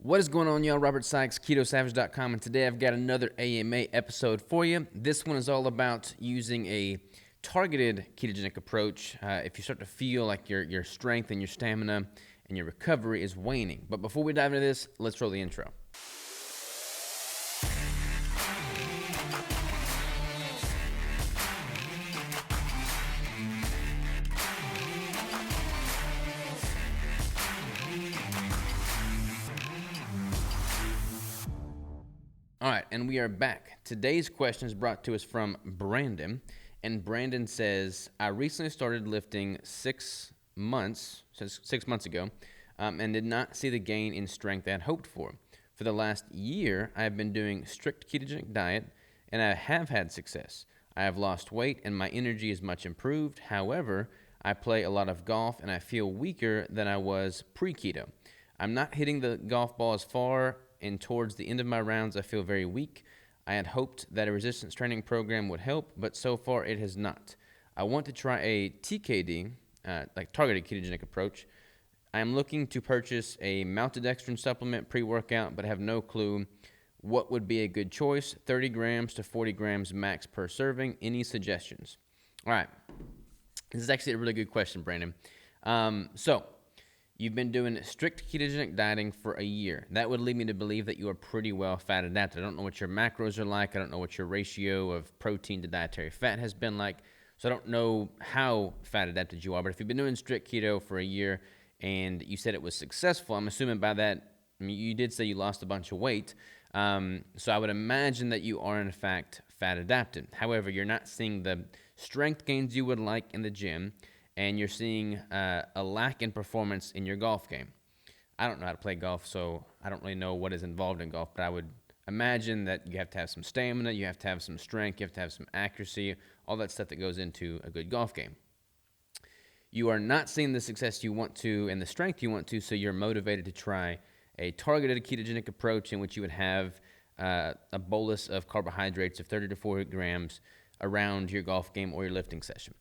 What is going on, y'all? Robert Sykes, KetoSavage.com, and today I've got another AMA episode for you. This one is all about using a targeted ketogenic approach if you start to feel like your strength and your stamina and your recovery is waning. But before we dive into this, let's roll the intro. All right, and we are back. Today's question is brought to us from Brandon, and Brandon says, I recently started lifting 6 months ago, and did not see the gain in strength I had hoped for. For the last year, I have been doing strict ketogenic diet, and I have had success. I have lost weight, and my energy is much improved. However, I play a lot of golf, and I feel weaker than I was pre-keto. I'm not hitting the golf ball as far, and towards the end of my rounds, I feel very weak. I had hoped that a resistance training program would help, but so far it has not. I want to try a TKD, like targeted ketogenic approach. I am looking to purchase a maltodextrin supplement pre-workout, but have no clue what would be a good choice. 30 grams to 40 grams max per serving. Any suggestions? All right. This is actually a really good question, Brandon. So you've been doing strict ketogenic dieting for a year. That would lead me to believe that you are pretty well fat adapted. I don't know what your macros are like. I don't know what your ratio of protein to dietary fat has been like. So I don't know how fat adapted you are. But if you've been doing strict keto for a year and you said it was successful, I'm assuming by that, you did say you lost a bunch of weight. So I would imagine that you are in fact fat adapted. However, you're not seeing the strength gains you would like in the gym, and you're seeing a lack in performance in your golf game. I don't know how to play golf, so I don't really know what is involved in golf, but I would imagine that you have to have some stamina, you have to have some strength, you have to have some accuracy, all that stuff that goes into a good golf game. You are not seeing the success you want to and the strength you want to, so you're motivated to try a targeted ketogenic approach in which you would have a bolus of carbohydrates of 30 to 40 grams around your golf game or your lifting session.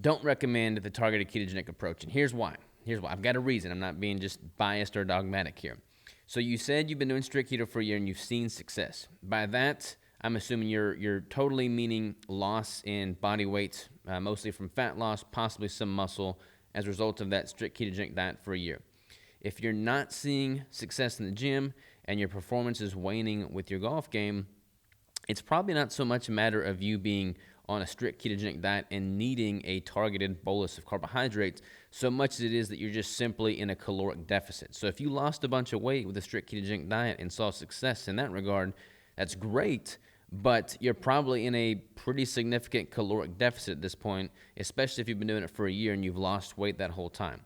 Don't recommend the targeted ketogenic approach, and here's why. I've got a reason. I'm not being just biased or dogmatic here. So you said you've been doing strict keto for a year and you've seen success. By that, I'm assuming you're totally meaning loss in body weight, mostly from fat loss, possibly some muscle, as a result of that strict ketogenic diet for a year. If you're not seeing success in the gym and your performance is waning with your golf game, it's probably not so much a matter of you being on a strict ketogenic diet and needing a targeted bolus of carbohydrates, so much as it is that you're just simply in a caloric deficit. So if you lost a bunch of weight with a strict ketogenic diet and saw success in that regard, that's great, but you're probably in a pretty significant caloric deficit at this point, especially if you've been doing it for a year and you've lost weight that whole time.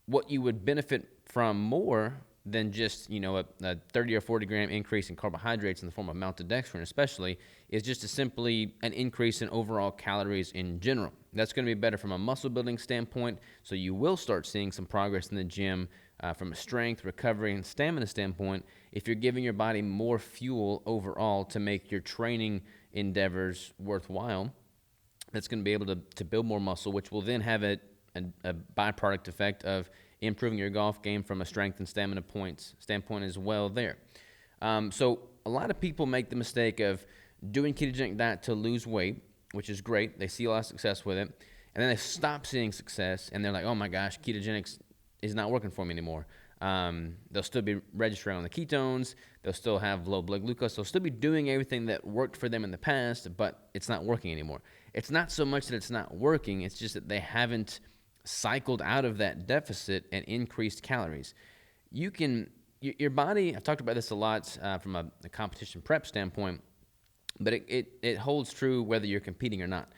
What you would benefit from more than just, a 30 or 40 gram increase in carbohydrates in the form of maltodextrin especially, is just simply an increase in overall calories in general. That's going to be better from a muscle building standpoint, so you will start seeing some progress in the gym from a strength, recovery, and stamina standpoint if you're giving your body more fuel overall to make your training endeavors worthwhile. That's going to be able to build more muscle, which will then have a byproduct effect of improving your golf game from a strength and stamina standpoint as well there. So a lot of people make the mistake of doing ketogenic diet to lose weight, which is great. They see a lot of success with it, and then they stop seeing success, and they're like, oh my gosh, ketogenics is not working for me anymore. They'll still be registering on the ketones. They'll still have low blood glucose. They'll still be doing everything that worked for them in the past, but it's not working anymore. It's not so much that it's not working. It's just that they haven't cycled out of that deficit and increased calories. Your body, I've talked about this a lot from a competition prep standpoint, but it holds true whether you're competing or not.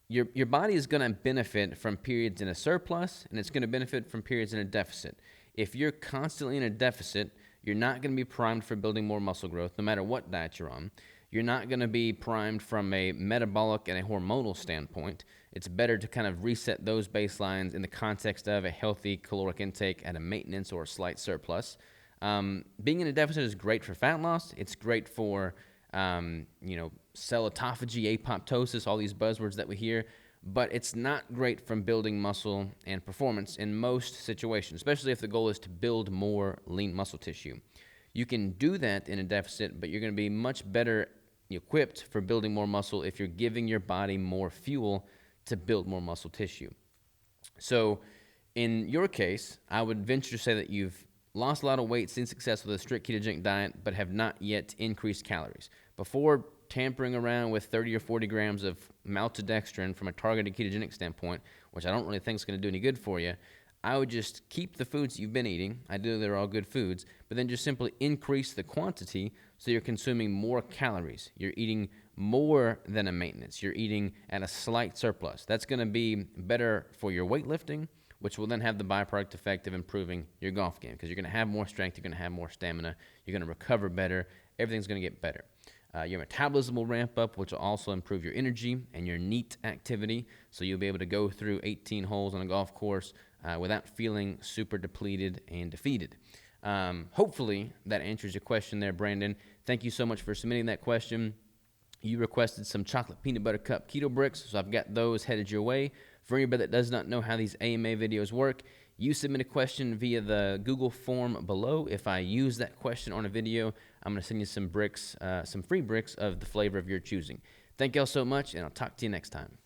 Your body is going to benefit from periods in a surplus, and it's going to benefit from periods in a deficit. If you're constantly in a deficit, you're not going to be primed for building more muscle growth, no matter what diet you're on. You're not going to be primed from a metabolic and a hormonal standpoint. It's better to kind of reset those baselines in the context of a healthy caloric intake at a maintenance or a slight surplus. Being in a deficit is great for fat loss. It's great for cell autophagy, apoptosis, all these buzzwords that we hear. but it's not great from building muscle and performance in most situations, especially if the goal is to build more lean muscle tissue. You can do that in a deficit, but you're going to be much better equipped for building more muscle if you're giving your body more fuel to build more muscle tissue. So in your case, I would venture to say that you've lost a lot of weight, seen success with a strict ketogenic diet, but have not yet increased calories. Before tampering around with 30 or 40 grams of maltodextrin from a targeted ketogenic standpoint, which I don't really think is going to do any good for you, I would just keep the foods you've been eating. I do, they're all good foods, but then just simply increase the quantity so you're consuming more calories. You're eating more than a maintenance. You're eating at a slight surplus. That's going to be better for your weightlifting, which will then have the byproduct effect of improving your golf game because you're going to have more strength, you're going to have more stamina, you're going to recover better, everything's going to get better. Your metabolism will ramp up, which will also improve your energy and your NEAT activity, so you'll be able to go through 18 holes on a golf course without feeling super depleted and defeated. Hopefully that answers your question there, Brandon. Thank you so much for submitting that question. You requested some chocolate peanut butter cup keto bricks, so I've got those headed your way. For anybody that does not know how these AMA videos work, you submit a question via the Google form below. If I use that question on a video, I'm going to send you some bricks, some free bricks of the flavor of your choosing. Thank y'all so much, and I'll talk to you next time.